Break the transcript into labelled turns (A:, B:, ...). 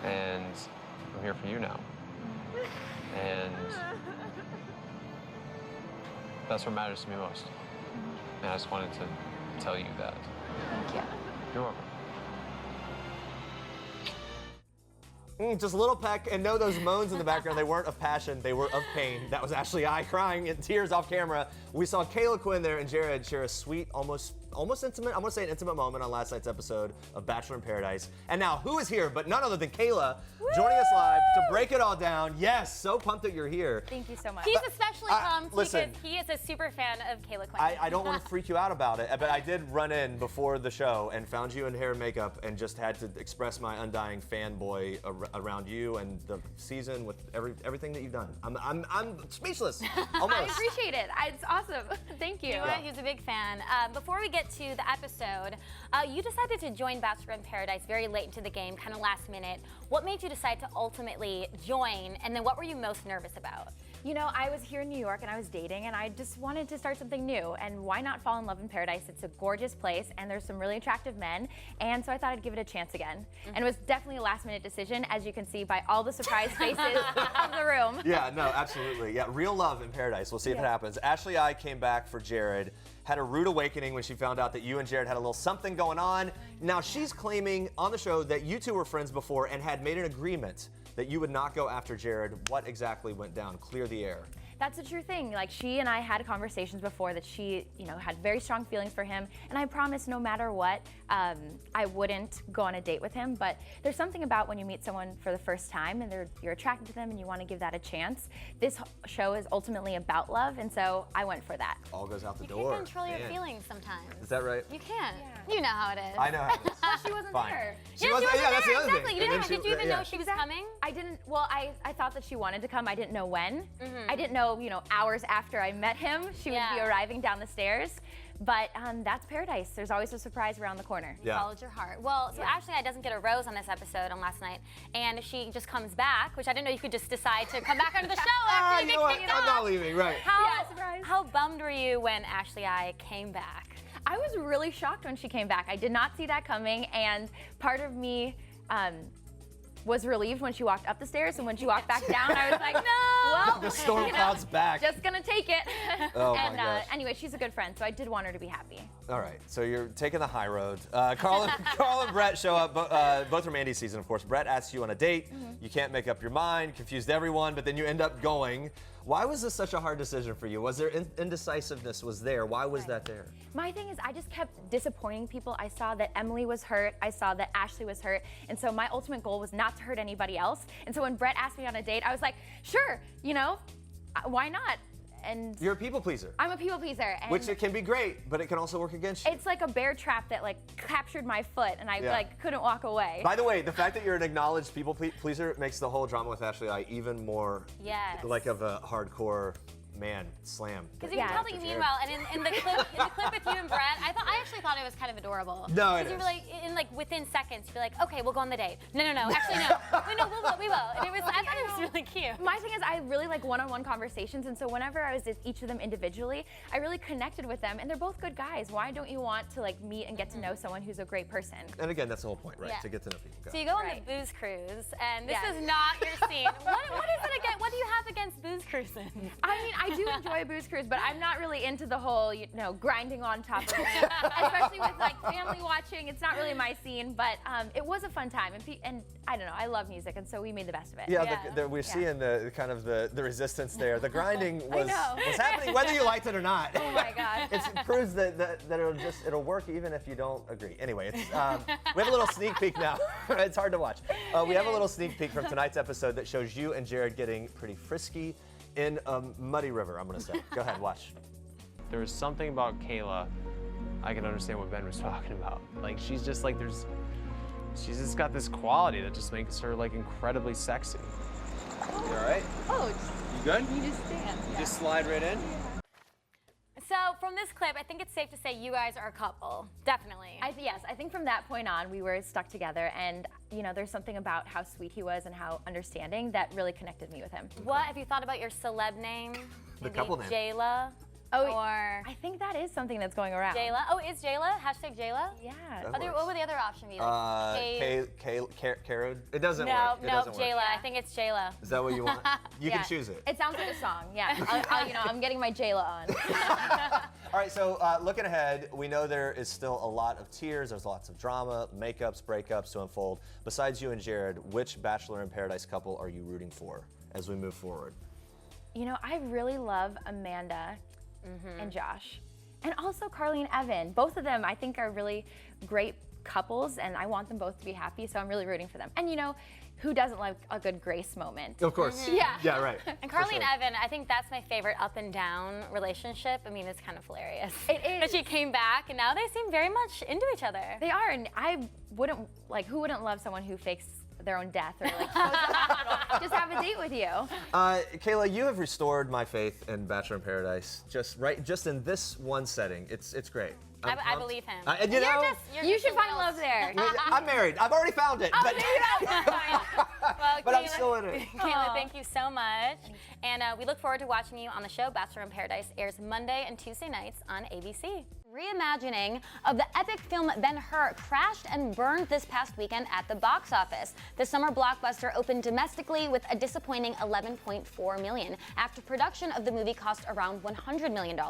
A: And I'm here for you now. And that's what matters to me most. And I just wanted to tell you that.
B: Thank you.
A: You're welcome.
C: Just a little peck, and no, those moans in the background, they weren't of passion, they were of pain. That was actually I crying in tears off camera. We saw Caila Quinn there and Jared share a sweet, almost intimate, I'm gonna say an intimate moment on last night's episode of Bachelor in Paradise. And now, who is here but none other than Caila, joining us live to break it all down. Yes, so pumped that you're here.
B: Thank you so much.
D: He's especially pumped
C: listen,
D: because he is a super fan of Caila Quinn.
C: I don't want to freak you out about it, but I did run in before the show and found you in hair and makeup and just had to express my undying fanboy around you and the season with everything that you've done. I'm speechless, almost.
B: I appreciate it. It's awesome. Thank you.
D: He's a big fan. Before we get to the episode, you decided to join Bachelor in Paradise very late into the game, kind of last minute. What made you decide to ultimately join, and then what were you most nervous about?
B: You know, I was here in New York and I was dating and I just wanted to start something new. And why not fall in love in Paradise? It's a gorgeous place and there's some really attractive men. And so I thought I'd give it a chance again. And it was definitely a last minute decision, as you can see by all the surprise faces of the room.
C: Yeah, no, absolutely. Yeah, real love in Paradise. We'll see if it happens. Ashley I came back for Jared, had a rude awakening when she found out that you and Jared had a little something going on. Now she's claiming on the show that you two were friends before and had made an agreement that you would not go after Jared. What exactly went down? Clear the air.
B: That's a true thing. Like, she and I had conversations before that she, had very strong feelings for him, and I promised no matter what, I wouldn't go on a date with him. But there's something about when you meet someone for the first time and you're attracted to them and you want to give that a chance. This show is ultimately about love, and so I went for that.
C: All goes out the
D: You
C: door.
D: can control your feelings sometimes.
C: Is that right?
D: You can.
B: Yeah.
D: You know how it is.
C: I know how it is.
B: Well, she wasn't
C: Fine.
B: there.
C: She wasn't, yeah, that's the other
D: exactly.
C: thing.
D: You
C: And
D: didn't,
C: then
D: did you even know she was
B: Exactly.
D: coming?
B: I didn't, well, I thought that she wanted to come. I didn't know when. I didn't know, hours after I met him, she would be arriving down the stairs. But that's Paradise. There's always a surprise around the corner.
D: You followed your heart. Well, so Ashley doesn't get a rose on this episode on last night, and she just comes back, which I didn't know you could just decide to come back onto the show after you get kicked off.
C: I'm not leaving, right.
D: How bummed were you when Ashley I came back?
B: I was really shocked when she came back. I did not see that coming, and part of me was relieved when she walked up the stairs, and when she walked back down, I was like, no! Well,
C: the storm cloud's back.
B: Just gonna take it.
C: Oh
B: and
C: my gosh.
B: anyway, she's a good friend, so I did want her to be happy.
C: All right, so you're taking the high road. Carl and Brett show up, both from Andy's season, of course. Brett asks you on a date. You can't make up your mind, confused everyone, but then you end up going. Why was this such a hard decision for you? Was there indecisiveness was there? Why was that there?
B: My thing is, I just kept disappointing people. I saw that Emily was hurt. I saw that Ashley was hurt. And so my ultimate goal was not to hurt anybody else. And so when Brett asked me on a date, I was like, sure, why not? And
C: You're a people pleaser.
B: I'm a people pleaser. And
C: Which it can be great, but it can also work against you.
B: it's like a bear trap that captured my foot, and I couldn't walk away.
C: By the way, the fact that you're an acknowledged people pleaser makes the whole drama with Ashley I even more like of a hardcore man slam.
D: Because you can tell that you mean well, and in the clip with you and Brett, I actually thought it was kind of adorable.
C: No, it
D: Because you
C: is.
D: were like, within seconds, you'd be like, okay, we'll go on the date. No, actually no. We will. And I thought it was really cute.
B: My thing is, I really like one-on-one conversations, and so whenever I was with each of them individually, I really connected with them, and they're both good guys. Why don't you want to meet and get to know someone who's a great person?
C: And again, that's the whole point, right?
D: Yeah.
C: To get to know people.
D: So you go on the booze cruise, and this is not your scene. What is it again? What do you have against booze cruising?
B: I mean, I do enjoy a booze cruise, but I'm not really into the whole, grinding on top of it, especially with family watching. It's not really my scene, but it was a fun time, and I don't know, I love music, and so we made the best of it.
C: Yeah, we're seeing the kind of the resistance there. The grinding was happening whether you liked it or not.
B: Oh my God.
C: It proves that it'll work even if you don't agree. Anyway, we have a little sneak peek now. It's hard to watch. We have a little sneak peek from tonight's episode that shows you and Jared getting pretty frisky in a muddy river, I'm gonna say. Go ahead, watch.
A: There was something about Kayla, I can understand what Ben was talking about. She's just she's just got this quality that just makes her incredibly sexy. You all right?
E: Oh,
A: You good?
E: you just stand.
A: You just slide right in?
D: So from this clip, I think it's safe to say you guys are a couple. Definitely.
B: Yes, I think from that point on, we were stuck together, and there's something about how sweet he was and how understanding that really connected me with him.
D: What have you thought about your celeb name?
C: The
D: Maybe
C: couple name.
D: Jayla.
B: Oh,
D: Or
B: I think that is something that's going around.
D: Jayla? Oh, is Jayla? Hashtag Jayla?
B: Yeah.
D: What would the other option be?
C: Kayla. It doesn't
D: No,
C: work. It
D: no,
C: doesn't work.
D: Jayla. I think it's Jayla.
C: Is that what you want? You
B: Yeah.
C: can choose it.
B: It sounds like a song. Yeah. I'm getting my Jayla on.
C: All right, so looking ahead, we know there is still a lot of tears. There's lots of drama, makeups, breakups to unfold. Besides you and Jared, which Bachelor in Paradise couple are you rooting for as we move forward?
B: You know, I really love Amanda and Josh. And also Carly and Evan. Both of them, I think, are really great couples, and I want them both to be happy, so I'm really rooting for them. And you know, who doesn't like a good grace moment?
C: Of course.
B: Yeah.
C: Yeah, right.
D: And Carly
C: For
D: and
C: sure.
D: Evan, I think that's my favorite up and down relationship. I mean, it's kind of hilarious.
B: It is.
D: But she came back, and now they seem very much into each other.
B: They are, and I wouldn't, like, who wouldn't love someone who fakes their own death or like goes to the hospital, just have a date with you?
C: Kayla, you have restored my faith in Bachelor in Paradise. Just in this one setting, it's great.
D: I believe him.
C: You know,
B: You should find love there.
C: I'm married. I've already found it. But,
D: Well,
C: but I'm
D: Kayla-
C: still in it.
D: Kayla, thank you so much. And we look forward to watching you on the show. Bachelor in Paradise airs Monday and Tuesday nights on ABC. Reimagining of the epic film Ben-Hur crashed and burned this past weekend at the box office. The summer blockbuster opened domestically with a disappointing $11.4 million after production of the movie cost around $100 million.